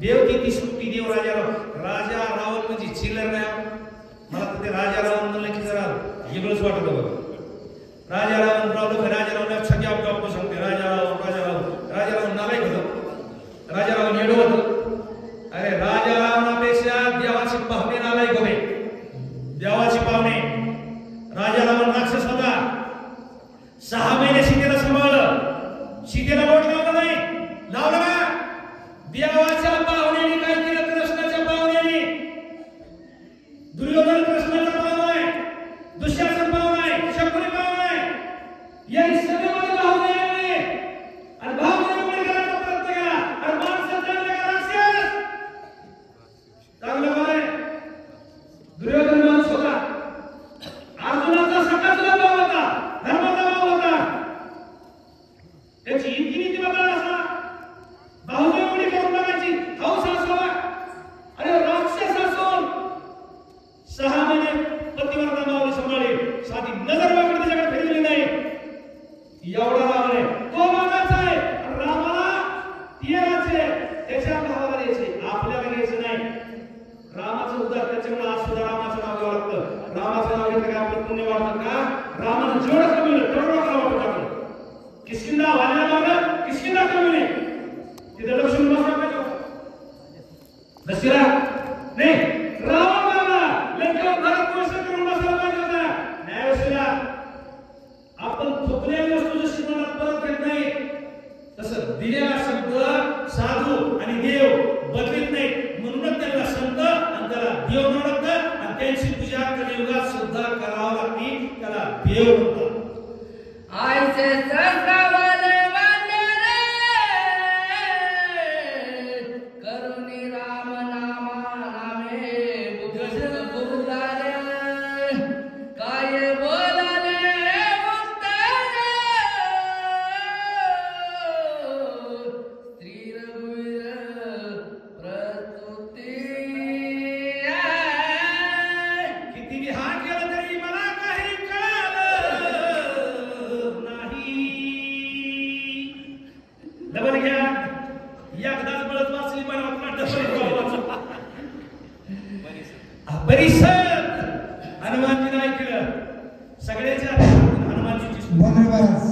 देव किती स्तुती देव राजा रावण म्हणजे चिल्लर नाही. मला तर ते राजा रावण म्हणलं की जरा वेगळंच वाटत बघा. राजा रावण प्रॉब्लेम राजा रावण सगळ्या डॉक्टर सांगते राजा रावण नालायक होतं. राजा रावण येडो होतं. अरे राजा रावणापेक्षा देवाचे पाहुणे नालायक होते. देवाचे पाहुणे. राजा रावण राक्षस होता. 6 महिने सीतेला सांभाळलं. सीतेला बोट लावलं नाही. लावलं ना. देवाच्या पाहुण्याने काय केलं? कृष्णाच्या पाहुण्याने. दुर्योधन कृष्णाचा पाहुणा आहे. दुःशासन पाहुणा आहे. शकुनी पाहुणा आहे. या सगळे माझे पाहुणे आहे. आणि भावने कोणी करायचा प्रयत्न केला. आणि माणसं चांगले का राक्षस? चांगलं काय? दुर्योधन माणूस होता. अर्जुनाचा सखा तुला भाव होता. धर्माचा भाव होता. त्याची इतकी नीती बघा असा. भावने एवढी करून बघायची हौस असावा. अरे राक्षस असून 6 महिने पतिव्रता माऊली सांभाळली. साधी नजर वाकडे त्याच्याकडे फिरली नाही. एवढा रावण आहे. तो मागाचा आहे. रामाला तिराचे त्याच्या भावाला द्यायचे. आपल्याला घ्यायचं नाही. रामाचं उदार त्याच्यामुळे आज सुद्धा रामाचं नाव घ्यावं लागतं. रामाचं नाव घेतलं का आपलं पुण्य वाढतं का? रामानं जेवढं कमी तेवढं राम टाकलं. किसकिंदा वाल्याला मारलं. किसकिंदा कमी तिथे लक्ष्मण बसला पाहिजे. दशरा नाही रावण मारला. लंकेवर घरात प्रवेश करून बसला पाहिजे होता. न्यायवशीला आपण थोपलेली वस्तू जशी मनात परत येत नाही तसं दिलेला शब्द साधू आणि देव बदलत नाही. म्हणूनच त्यांना संत आणि त्याला देव म्हणतात. आणि त्यांची पूजा कलियुगात सुद्धा करावं लागते. त्याला देव म्हणतात. आयचे सरकावले हनुमानजीने ऐकलं. सगळ्याच्या हनुमानजीची महाराज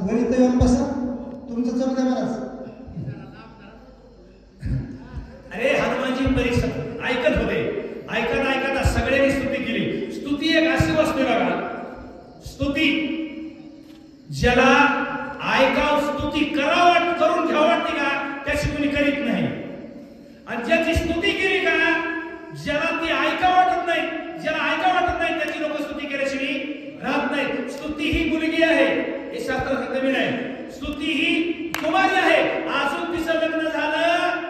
वरित येऊन बसा. तुमचं चल द्या महाराज. अरे हनुमानजी परीक्षित ऐकत होते. ऐकता सगळ्यांनी स्तुती केली. स्तुती एक अशी वस्तू बघा. स्तुती ज्याला ऐकाव स्तुती करावं करून घ्यावं वाटते का त्याची कोणी करीत नाही. आणि ज्याची स्तुती केली का ज्याला ती ऐका वाटत नाही, ज्याला ऐका वाटत नाही त्याची लोक स्तुती केल्याशिवाय राहत नाही. स्तुती ही मुलगी आहे. हे शास्त्रात नवीन आहे. स्तुती ही कुमारी आहे. अजून तिचं लग्न झालं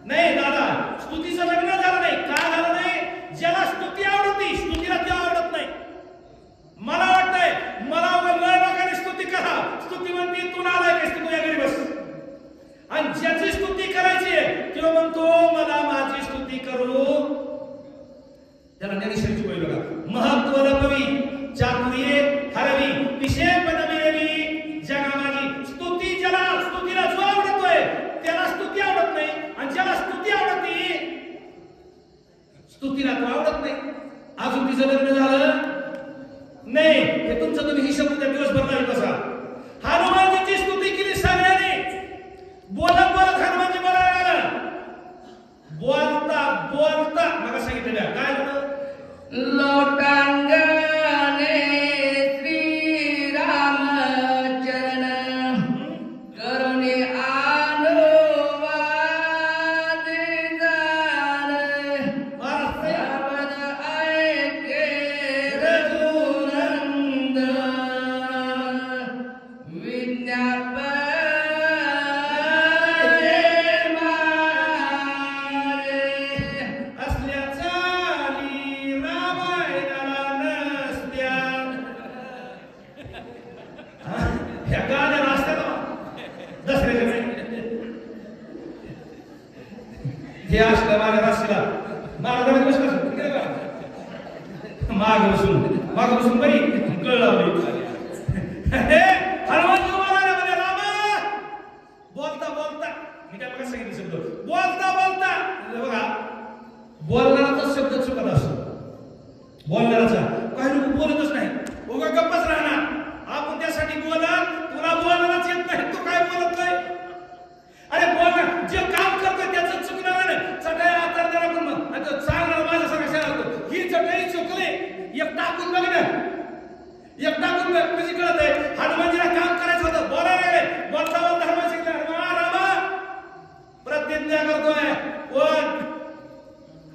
नाही दादा. स्तुतीचं लग्न झालं नाही. का झालं नाही? ज्याला स्तुती आवडती स्तुतीला ती आवडत नाही. मला वाटतंय मला लोकांनी स्तुती करा. स्तुती म्हणते तू नालायक आहेस, तू या घरी बस. आणि ज्याची स्तुती करायची तो म्हणतो मला माझी स्तुती करू. त्याला ज्ञानेश्वरीची ओळी बघा. महत्व लपवी चातुर्ये हरवी विषयपण मिळवी जगा माझी. स्तुती ज्याला स्तुतीला जो आवडतोय त्याला स्तुती आवडत नाही. आणि ज्याला स्तुती आवडते स्तुतीला तो आवडत नाही. अजून तिचं लग्न झालं नाही. हे तुमचं तुम्ही हिशोब त्या दिवसभर नाही बसा. हनुमानजीची स्तुती केली सगळ्यांनी. बोलत हनुमानजी बोलायला लागला. बोलता मला सांगितलं काय झालं? लोटांगणे हे असलं माझ्या राशीला महाराजांनी बसला माग बसून बाई कळ लावली. हनुमान बोलता मी काय बघा सांगितलं शब्द बोलता बोलता बघा बोलणाराचा शब्द चुकत असतो बोलणाराचा काही लोक बोलतच नाही उगा गप्पच राहणार आपण त्यासाठी बोला तुला बोलणारच येत नाही तू काय बोलत नाही अरे बोलणार जे काम करतोय त्याचं चुकणार नाही चटई आतरणार आपण मग आता चालणार माझ्यासारखा शहरात ही चटई चुकली एक टाकून बघ ना एक टाकून बघ कशी कळत आहे हनुमानजीला काम करायचं होतं बोलायला लागले बोलता बोलता हनुमान शिकला रामा प्रतिज्ञा करतोय कोण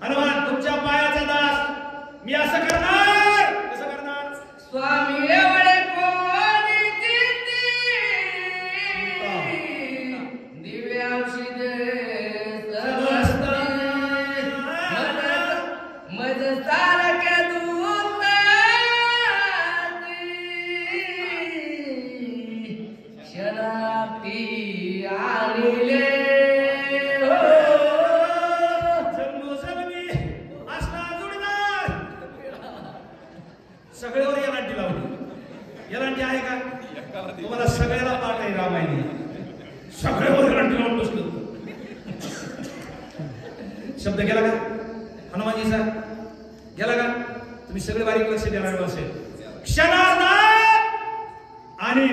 हनुमान तुमच्या पायाचा दास मी असं करणार कसं करणार स्वामी एवढे कोणी दिव्यांशी मज सारख्या दूत शराबी आलेले सगळ्यावर एलांटी लावली एलांटी आहे का तुम्हाला सगळ्याला पाठ आहे रामायणी सगळ्यावर एलांटी लावून बसलो शब्द गेला का हनुमानजीचा गेला का तुम्ही सगळे बारीक लक्ष देणार असेल क्षणार्धात आणि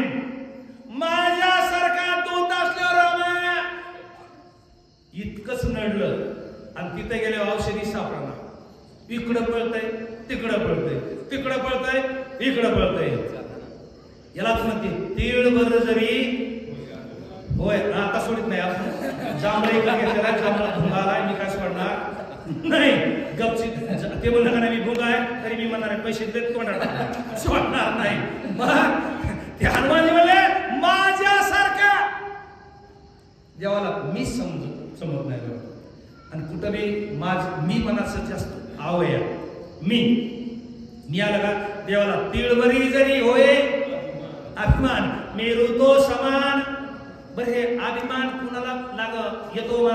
माझ्यासारखा दूत असल्यावर रामा इतकंच नडलं आणि तिथे गेले औषधी सापडणार इकडं पळतय तिकडं पळतय तिकडं पळतय इकडं पळतय यालाच म्हणते तीळ बर जरी होय आता सोडित नाही आपण जांभळे का घेतलेला जांभळा भुंगाला मी काय सोडणार नाही गपचित ते म्हणलं का नाही मी भुंगा आहे तरी मी म्हणणार आहे पैसे देत तोंडात सोडणार नाही मग ते हनुमानजी म्हणले माझ्यासारखा देवाला मी समजत नाही आणि कुठं बी मी मनाचं जास्त आवया मी आला का देवाला तिळवरी जरी होय अभिमान मेरू तो समान बर हे अभिमान कुणाला लाग येतो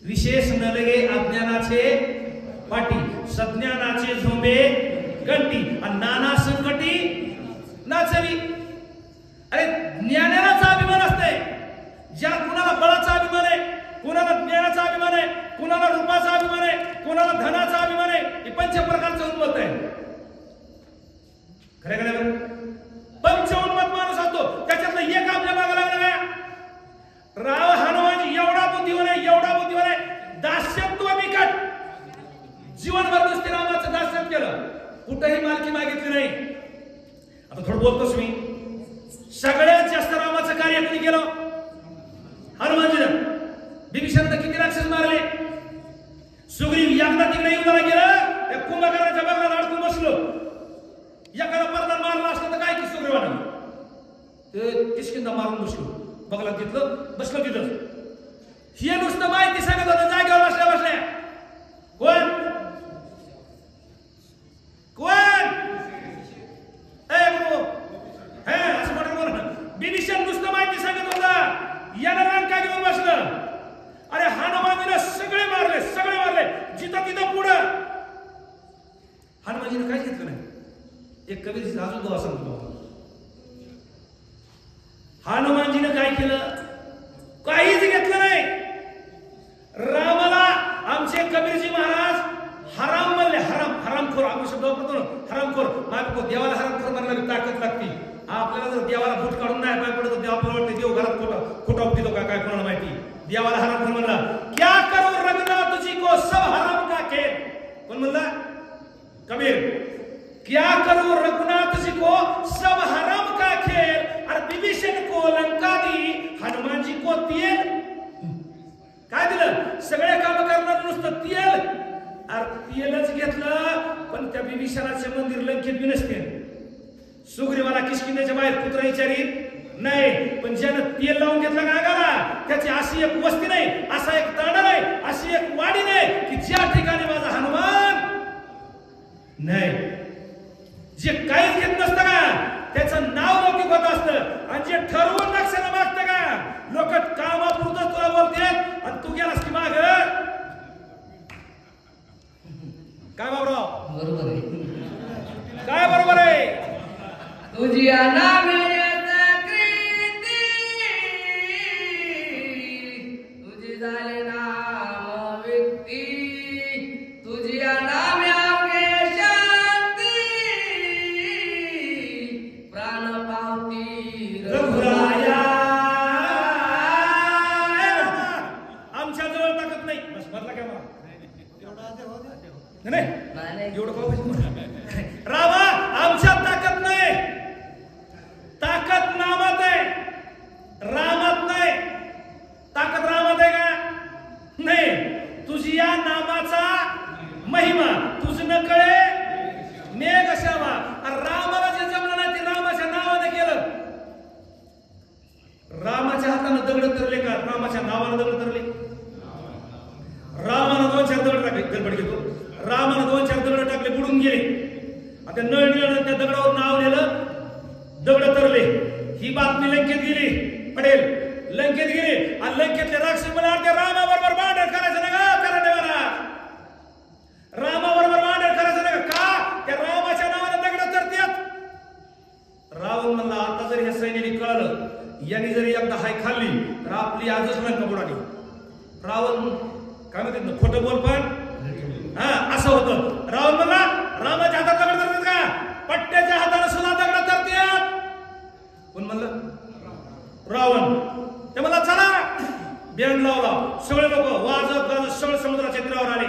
विशेष न लगे अज्ञानाचे पाटी सज्ञानाचे झोंबे गंटी आणि नाना संकटी नाचवी अरे ज्ञानाचा अभिमान असते ज्या कुणाला बळाचा अभिमान आहे कुणाला ज्ञानाचा अभिमान आहे कुणाला रूपाचा अभिमान आहे कुणाला धनाचा अभिमान आहे हे पंच प्रकारचं उन्मत आहे खरे खरे पंच उन्मत माणूस असतो त्याच्यातलं एक आपल्या मागे लागला का राव हनुमानजी एवढा बुद्धिवान आहे दास्यत्व बिकट जीवनभर नुसते रामाचं दास्यत्व केलं कुठेही मालकी मागितली नाही आता थोडं बोलतोस मी सगळ्यात जास्त रामाचं कार्य कोणी केलं हनुमानजीनं बिभीषणानं किती राक्षस मारले सुग्रीव एकदा तिकडे येऊन गेलं त्या कुंभकर्णाच्या बगलात अडकून बसलो एखादा पर्दा मारला असला तर काय की सुग्रीवानं ते किशकिंदा मारून बसलो बगलात तिथलं बसलो तिथं हे नुसतं माहिती सांगत होतं जागेवर बसल्या कोण असं म्हणून बोल बिभीषण नुसतं माहिती सांगत होता याला लंका घेऊन बसलं अरे हनुमानजीने सगळे मारले जिथं तिथं पुढं हनुमानजीने काहीच घेतलं नाही एक कवी अजून दोहा सांगतो हनुमानजीने काय केलं काहीच घेतलं नाही रामाला आमचे कबीरजी महाराज हराम म्हणले हरामखोर आपण शब्द वापरतो ना हरामखोर मागतो देवाला हरामखोर म्हणण्याची ताकद लागते आपल्याला जर देवाला फूट काढून नाही पाय पडत देव आपल्याला वाटते देव घरात खोटा उठतो का काय कोणाला माहिती देवाला हरामखोर म्हणला क्या करो रघुनाथ जी को सब हराम का खेल कोण म्हणला कबीर क्या करो रघुनाथ जी को सब हराम का खेल और विभीषण को लंका दी हनुमान जी को तेल काय दिलं सगळे काम करणार नुसतं तेल तेलच घेतलं पण त्या विभीषणाचे मंदिर लंकेत नसते सुग्रीवाला किष्किंधेच्या बाहेर पुत्र विचारित नाही पण ज्यानं तेल लावून घेतलं गागाला त्याची अशी एक वस्ती नाही असा एक तांडा नाही अशी एक वाडी नाही की ज्या ठिकाणी माझा हनुमान नाही जे काहीच घेत नसतं का त्याचं नाव लौकिक होत असतं आणि जे ठरवून लक्षाला मागतं का लोक कामापुरतं तुला बोलतात आणि तू गेलास की माग काय बाबराव बरोबर आहे काय बरोबर आहे तुझी नामे दगड तरले का रामाच्या नावानं दगड तरले? रामानं 2-4 दगड टाकले. गडबड घेतो. रामानं 2-4 दगड टाकले, बुडून गेले. आता नळनीळनं त्या दगडावर नाव लिहिलं, दगड तरले. ही बातमी लंकेत गेली. पटेल लंकेत गेले आणि लंकेतले राक्षस म्हणाले त्या रामाबरोबर भांडण करायचं नका, करायचं नका. रामाबरोबर भांडण करायचं नका. का? त्या रामाच्या नावानं दगड तरतात. रावण म्हणला आता जरी हे सैन्याने कळलं, यांनी जरी एकदा हाय खाल्ली तर आपली आजच लंका बुडाली. रावण काय म्हणतात ना, खोटं बोल पण असं होतं. रावण म्हणला रामाच्या हातात दगड तरतात का? पट्ट्याच्या हाताने सुद्धा दगड तरतात. कोण म्हणलं? रावण. ते म्हणला चला, बँड लावला. सगळे लोक वाजत गाजत सगळे समुद्राच्या तीरावर आले.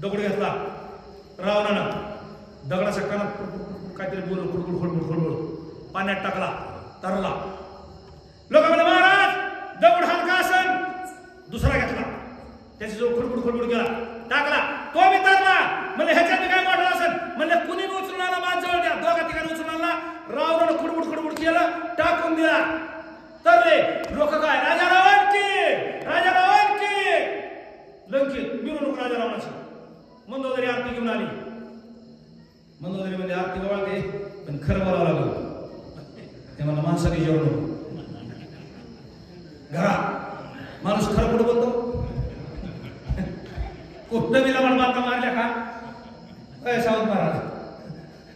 दगड घेतला रावणानं, दगडाच्या कानात काहीतरी बोलून खुडखुड खुडखुड खुडखुड पाण्यात टाकला, तरला. लोक म्हणले महाराज दगड हलका असन. दुसरा घेतला, त्याची जो खुडखुड खुडखुड केला, टाकला, तो बी तरला. म्हणजे ह्याच्यात काय मोठा असेल. म्हणजे कुणी बी उचलून आला, माझ जवळ द्या. दोघा ठिकाणी उचलून आणला. रावणानं खुडखुड खुडखुड केलं, टाकून दिला, तरले. लोक काय राजा रावण की, राजा रावण की. लंकेत मिरवणूक राजा रावणाची. मंदोदरी आरती घेऊन आली. मंदोदरी म्हणजे आरती वळते पण खरं बोलावं लागलं. ते मला माणसाने जेवण नको. घरात माणूस खरं कुठं बोलतो? कुठं मी लवण बाता मारल्या का? सावंत महाराज,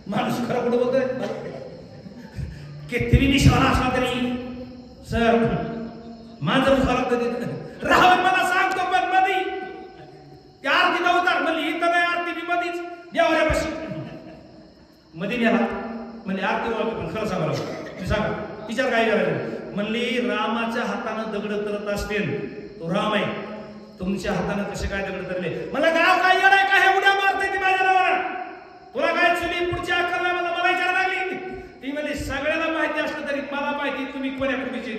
माणूस खरं कुठं बोलतोय? किती निशाणा असला तरी सर मांजर उभा लागतं. रावण मला सांगतो पण मधी त्या आरतीला उतार म्हणली, इथं नाही आरती बी मधीच देवाऱ्यापाशी मध्ये नेला. म्हणजे आरती ओळख पण खरं सांगा मी सांगा विचार काय करायचं. म्हणली रामाच्या हातानं दगड तरत असतील, तो राम आहे. तुमच्या हातानं कसे काय दगड तरले? मला गाव काय येणार का हे उड्या मारते ती माझ्या नावाला? तुला काय चुली पुढची अक्कल नाही? मला विचारायला लागली. ती म्हणजे सगळ्याला माहिती असलं तरी मला माहिती तुम्ही कोण्या खुडीचे,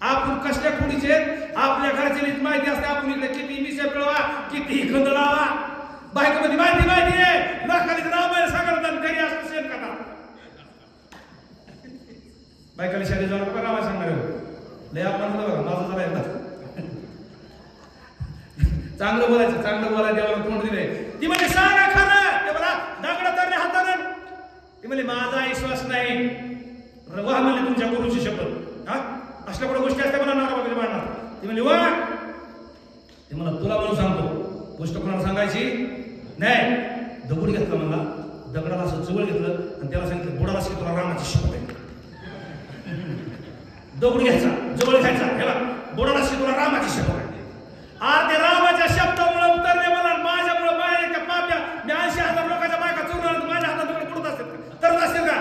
आपण कसल्या खुडीचे, आपल्या घरच्या माहिती असते. आपण इकडे किती मिशा पिळवा, किती खंदळावा, बायकोमध्ये माहिती माहिती आहे. लोकांनी रामायण सांगायला घरी असं सेम करा. बायकाला शाळेत जाऊ नका रामायण सांगणार लय आपण बघा माझं जरा एकदा चांगलं बोलायचं, चांगलं बोलायचं. देवाला तोंड दिलंय. ती म्हणजे सांगा खरं. ते मला दगड तरले हातानं. ती म्हणजे माझा विश्वास नाही. वा म्हणले तुमच्या गुरुची शपथ. हा असल्या कुठे गोष्टी असल्या मला नारा वगैरे मारणार. ती म्हणजे वा. ते मला तुला म्हणून सांगतो, गोष्ट कोणाला सांगायची नाही. दगड घेतला म्हणला, दगडाला असं जवळ घेतलं आणि त्याला सांगितलं बुडाला असं तुला रामाची शपथ आहे. दगड घ्यायचा, जवळ घ्यायचा, ह्याला बुडाला असं तुला रामाची शपथ आहे. ते रामाच्या शब्दामुळे उतरले मला. माझ्यामुळे माझ्या पाप्या मी 80,000 लोकांच्या बायका चोरून माझ्या हातात दगड कुठत असतात, तरत असतील का?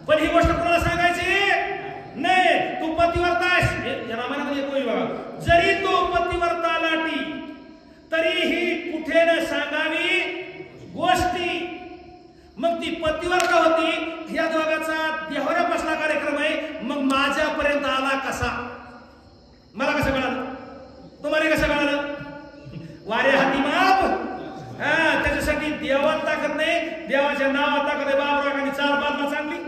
पण ही गोष्ट कोणाला सांगायची नाही. तू पतिव्रता आहेस. या रामायणामध्ये कोणी बघा, जरी तो पतिव्रता लाटी तरीही कुठे न सांगावी गोष्टी. मग ती पतिव्रता होती. या दोघाचा देहोऱ्या बसला कार्यक्रम आहे. मग माझ्यापर्यंत आला कसा? मला कसं कळालं? तुम्हाला कसं कळालं? वारे हाती माप. त्याच्यासाठी देवात ताकद नाही, देवाच्या नावात ताकद आहे. बाबरावांनी 4 बातम्या चांगली.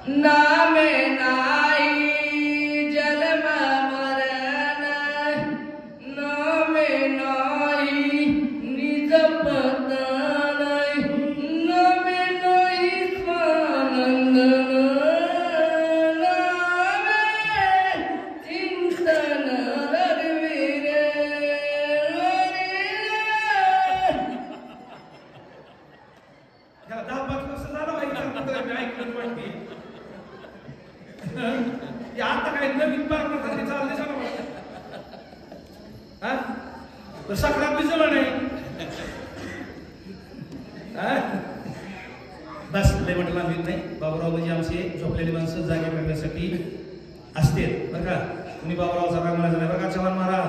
नामे नाही जन्म मरण, नामे नाही निज पतन, नामे नाही स्वानंद, नामे चिंतन रघुवीर. त्याला 10 वर्ष झालं माहिती ऐकलं वाटते. आता काय नवीन पार्क चालले सांगा मला. सकाळात बी जवळ नाही. बस लय म्हटलं आम्ही नाही. बाबूराव म्हणजे आमचे झोपलेली माणसं जागे करण्यासाठी असते बरं का. तुम्ही बाबूरावचा राग म्हणायचा नाही बरं का. चव्हाण महाराज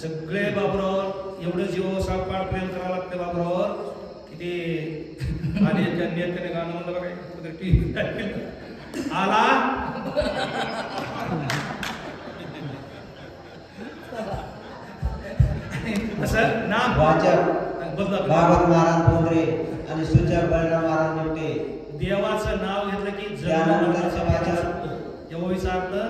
सगळे बाबूराव एवढं जीव सापाड प्रेम करावं लागतं बाबूरावर की ते आणि नेत्याने गाणं म्हणलं बघा टीव्ही आला असं नाम वाचक बदला बाबत महाराज बोंद्रे आणि सुचक बळराम महाराज निमते देवाचं नाव घेतलं की त्यानंतर जन्म समाचार या ओळीचा अर्थ